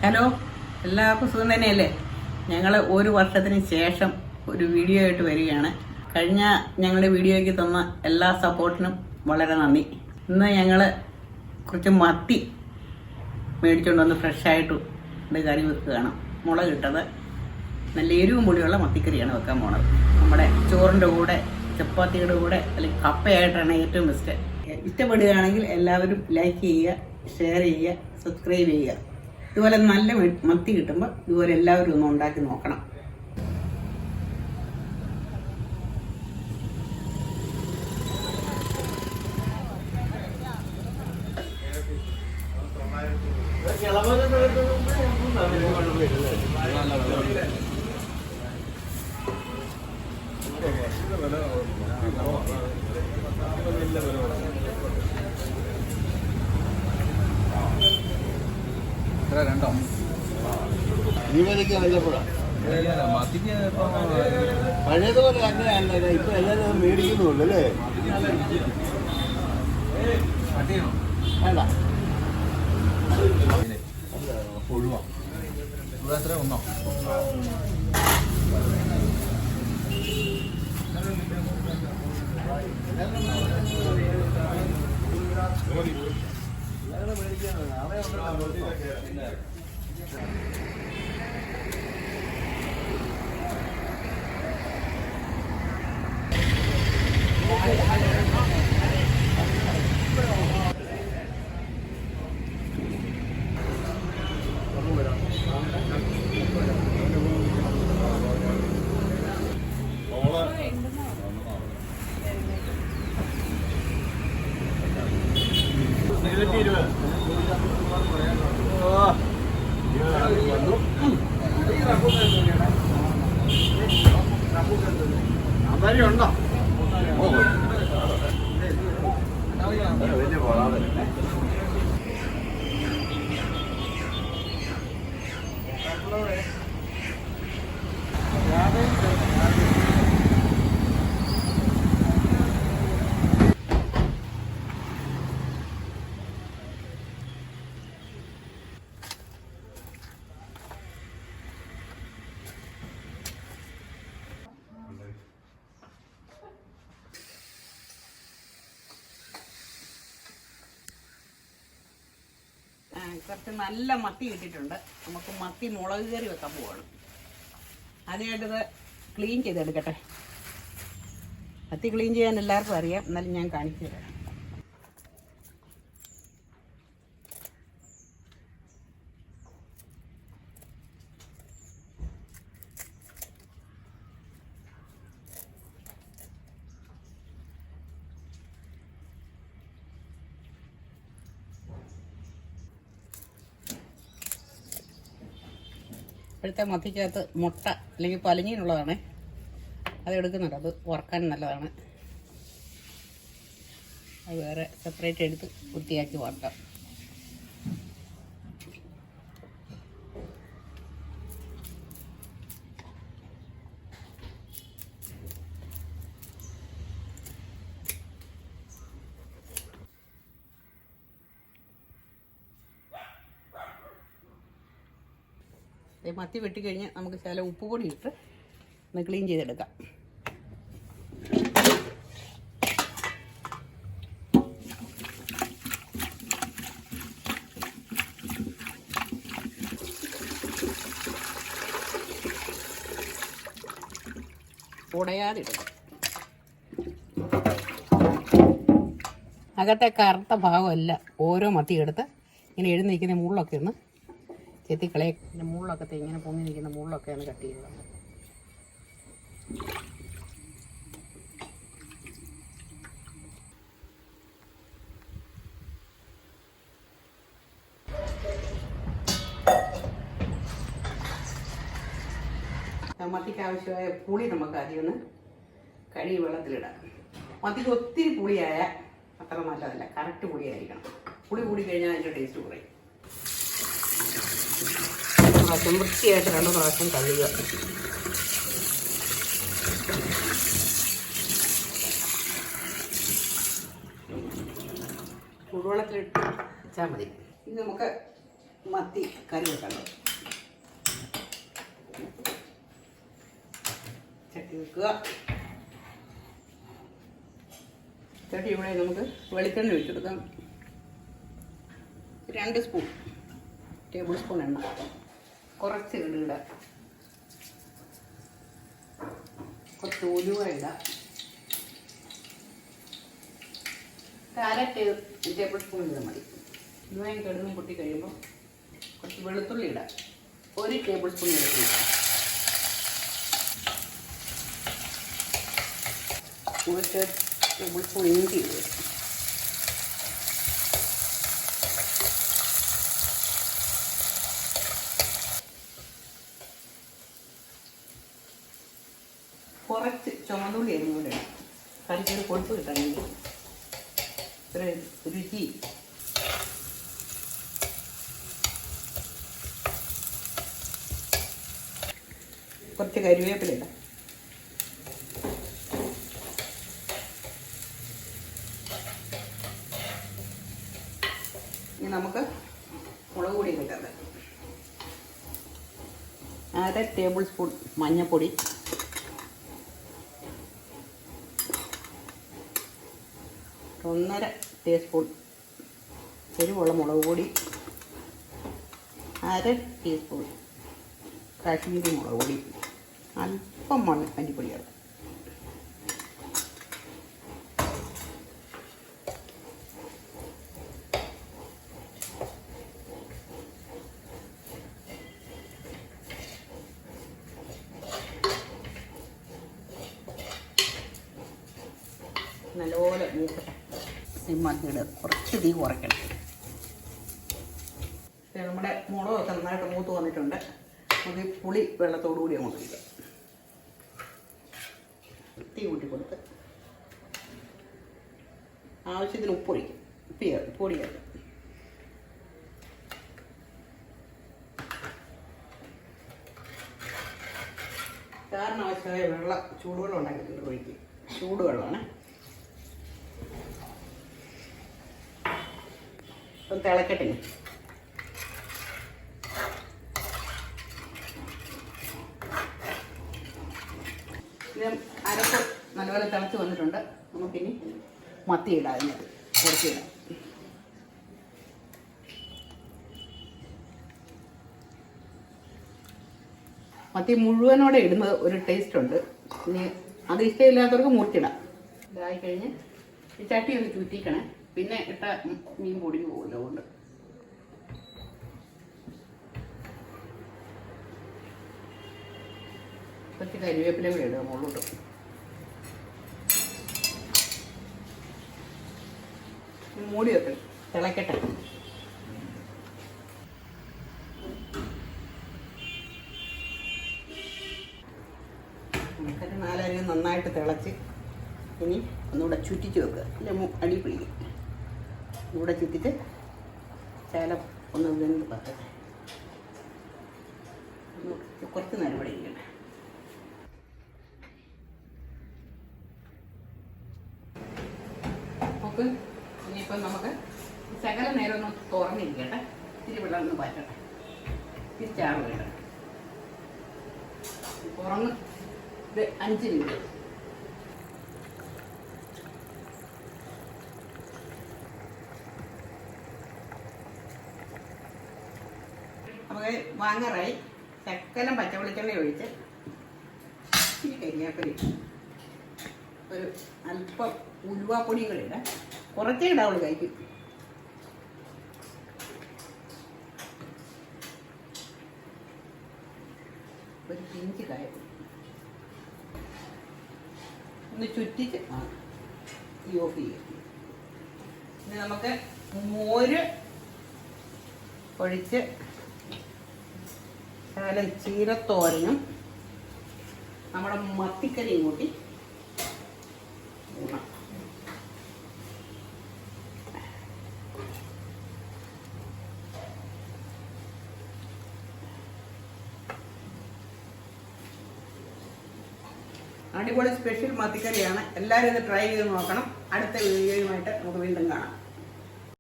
Hello, എല്ലാവർക്കും സുഖം തന്നെയല്ലേ? ഞങ്ങൾ ഒരു വർഷത്തിന് ശേഷം ഒരു വീഡിയോ ആയിട്ട് വരികയാണ്. കഴിഞ്ഞ ഞങ്ങളുടെ വീഡിയോയ്ക്ക് തന്ന എല്ലാ സപ്പോർട്ടിനും വളരെ നന്ദി. ഇന്ന് ഞങ്ങൾ കുറച്ച് മത്തി മേടിച്ചുകൊണ്ട് വന്ന് ഫ്രഷായിട്ട് കറി വെക്കുകയാണ്. മുളകിട്ടത് നല്ല എരിവും പൊടിയുള്ള മത്തിക്കറിയാണ് വെക്കാൻ പോണത്. നമ്മുടെ ചോറിൻ്റെ കൂടെ, ചപ്പാത്തിയുടെ കൂടെ അല്ലെങ്കിൽ കപ്പയായിട്ടാണ് ഏറ്റവും ബെസ്റ്റ്. ഇഷ്ടപ്പെടുകയാണെങ്കിൽ എല്ലാവരും ലൈക്ക് ചെയ്യുക, ഷെയർ ചെയ്യുക, സബ്സ്ക്രൈബ് ചെയ്യുക. ഇതുപോലെ നല്ല മത്തി കിട്ടുമ്പോൾ ഇതുപോലെ എല്ലാവരും ഒന്ന് ഉണ്ടാക്കി നോക്കണം. രണ്ടോ മത്തിക്ക് പഴയതുപോലെ തന്നെയല്ല, ഇപ്പൊ എല്ലാവരും മേടിക്കുന്നുള്ളൂ അല്ലേ? വേണ്ട ഒഴിവാ എത്ര ഒന്നോ ഉണ്ടോ? വലിയ പോകാതെ കുറച്ച് നല്ല മത്തി കിട്ടിയിട്ടുണ്ട്. നമുക്ക് മത്തി മുളക് കറി വെക്കാൻ പോവാണ്. അതിനായിട്ടിത് ക്ലീൻ ചെയ്തെടുക്കട്ടെ. മത്തി ക്ലീൻ ചെയ്യാൻ എല്ലാവർക്കും അറിയാം, എന്നാലും ഞാൻ കാണിച്ചു തരാം. ഇപ്പോഴത്തെ മത്തിക്കകത്ത് മുട്ട അല്ലെങ്കിൽ പലിഞ്ഞിനുള്ളതാണ്, അത് എടുക്കുന്നുണ്ട്. അത് വറുക്കാൻ നല്ലതാണ്. അത് വേറെ സെപ്പറേറ്റ് എടുത്ത് വൃത്തിയാക്കി വറുക്കാം. മത്തി വെട്ടിക്കഴിഞ്ഞാൽ നമുക്ക് ചില ഉപ്പുപൊടി ഇട്ട് ഒന്ന് ക്ലീൻ ചെയ്തെടുക്കാം. ഉടയാതെ ഇടുക. അകത്തെ കറുത്ത ഭാഗമല്ല ഓരോ മത്തി എടുത്ത് ഇങ്ങനെ എഴുതി നിൽക്കുന്ന മുള്ളൊക്കെ ഒന്ന് ചെത്തിക്കളയെ. പിന്നെ മുള്ളൊക്കെ ഇങ്ങനെ പൊങ്ങി നിൽക്കുന്ന മുള്ളൊക്കെ ഒന്ന് കട്ട് ചെയ്യുക. മത്തിക്ക് ആവശ്യമായ പുളി നമുക്ക് ആദ്യം ഒന്ന് കഴുകി വെള്ളത്തിലിടാം. മത്തിക്ക് ഒത്തിരി പുളിയായ അത്ര നല്ലതല്ല, കറക്റ്റ് പുളിയായിരിക്കണം. പുളി കൂടി കഴിഞ്ഞാൽ അതിൻ്റെ ടേസ്റ്റ് കുറയും. പ്രാവശ്യം വൃത്തിയായിട്ട് 2 പ്രാവശ്യം കഴുകുക. ചൂടുവെള്ളത്തിലിട്ട് വെച്ചാൽ മതി. ഇത് നമുക്ക് മത്തി കറി വെക്കണം. ചട്ടി വെക്കുക. ചട്ടി ഇവിടെ നമുക്ക് വെളിച്ചെണ്ണ ഒഴിച്ചെടുക്കാം. 2 സ്പൂൺ ടേബിൾ സ്പൂൺ എണ്ണ, കുറച്ച് ഇടുക, കുറച്ച് ഉലുവ ഇടാം, 1/2 ടേബിൾ സ്പൂൺ ഇടാൻ മതി. ഉലുവയും കിടന്ന് പൊട്ടി കഴിയുമ്പോൾ കുറച്ച് വെളുത്തുള്ളി ഇടാം, 1 ടേബിൾ സ്പൂൺ വെളുത്തുള്ളി, 1 ടേബിൾ സ്പൂൺ ഇഞ്ചി ഇടുക, കുറച്ച് ചുമന്നുള്ളി അരിഞ്ഞ് കൂടെ ഇടാം. കറിക്കൊരു കൊഴുപ്പ് കിട്ടാണെങ്കിൽ ഒരു രുചി. കുറച്ച് കരിവേപ്പില ഇടാം. ഇനി നമുക്ക് മുളക് പൊടി കിട്ടാം. 1/2 ടേബിൾ സ്പൂൺ മഞ്ഞൾപ്പൊടി, 1.5 ടീസ്പൂൺ എരിവുള്ള മുളക് പൊടി, 1/2 ടീസ്പൂൺ കാശ്മീരി മുളക് പൊടി, അല്പം മല്ലിപ്പൊടിയാണ്. നല്ലപോലെ മൂക്കട്ടെ. സിമ്മാക്കിയിട്ട് കുറച്ച് തീ കുറയ്ക്കണം. നമ്മുടെ മുളകൊക്കെ നന്നായിട്ട് മൂത്ത് വന്നിട്ടുണ്ട്. നമുക്ക് ഈ പുളി വെള്ളത്തോടു കൂടി അങ്ങോട്ട് ഇരിക്കാം. തീ കൂട്ടി കൊടുത്ത് ആവശ്യത്തിന് ഉപ്പൊഴിക്കും. പൊടിയാക്കും. ആവശ്യമായ വെള്ളം, ചൂടുവെള്ളം ഉണ്ടാക്കിയിട്ടുണ്ട്. ഒഴിക്കും. ചൂടുവെള്ളമാണ്. ഒന്ന് തിളക്കട്ടെ. ഇത് അരപ്പ് നല്ലപോലെ തിളച്ച് വന്നിട്ടുണ്ട്. നമുക്കിനി മത്തി ഇടാം. അതിനകത്ത് കുറച്ചിടാം. മത്തി മുഴുവനോടെ ഇടുന്നത് ഒരു ടേസ്റ്റ് ഉണ്ട്. ഇനി അത് ഇഷ്ടമില്ലാത്തവർക്ക് മുറിച്ചിടാം. ഇതായി കഴിഞ്ഞ് ഈ ചട്ടി ഒന്ന് ചുറ്റിക്കണേ. പിന്നെ ഇട്ട മീൻ പൊടിഞ്ഞു പോകുമല്ലോ. അതുകൊണ്ട് കുറച്ച് കരിവേപ്പില കൂടെ ഇടുക മുകളിലോട്ട്. മൂടി വെക്കണം. തിളക്കട്ടെ. നമുക്കൊരു 4 അരി നന്നായിട്ട് തിളച്ച് ഇനി ഒന്നുകൂടെ ചുറ്റിച്ച് വെക്കുക. അല്ലെ അടി പിടിക്കും. ഇവിടെ ചുറ്റിച്ച് ശകലം ഒന്ന് വെന്ത് പറ്റട്ടെ. കുറച്ച് നേരം ഇവിടെ ഇരിക്കട്ടെ. നമുക്ക് ഇനിയിപ്പം നമുക്ക് ശകലം നേരം ഒന്ന് തുറന്നിരിക്കട്ടെ. ഇത്തിരി വെള്ളം ഒന്ന് പറ്റട്ടെ. തിരിച്ചാറ് വേണം. തുറന്ന് ഇത് 5 മിനിറ്റ്. നമുക്ക് വാങ്ങാറായി. ശക്കലം പച്ചവെളിച്ചെണ്ണ ഒഴിച്ച് ഇച്ചിരി കരിയാപ്പലി, ഒരു അല്പം ഉലുവാപ്പൊടിയും കൂടെ ഇടാം. കുറച്ചേ ഇടാവുള്ളൂ കഴിക്കും. ഒരു പിഞ്ച് കായം ഒന്ന് ചുറ്റിച്ച് ഈ ഓഫ് ചെയ്യും. ഇനി നമുക്ക് മോര് ഒഴിച്ച് ശകലം ചീരത്തോരനും നമ്മുടെ മത്തിക്കറിയും കൂട്ടി ഊണാം. അടിപൊളി സ്പെഷ്യൽ മത്തിക്കറിയാണ്. എല്ലാവരും ഇത് ട്രൈ ചെയ്ത് നോക്കണം. അടുത്ത വീഡിയോയുമായിട്ട് നമുക്ക് വീണ്ടും കാണാം.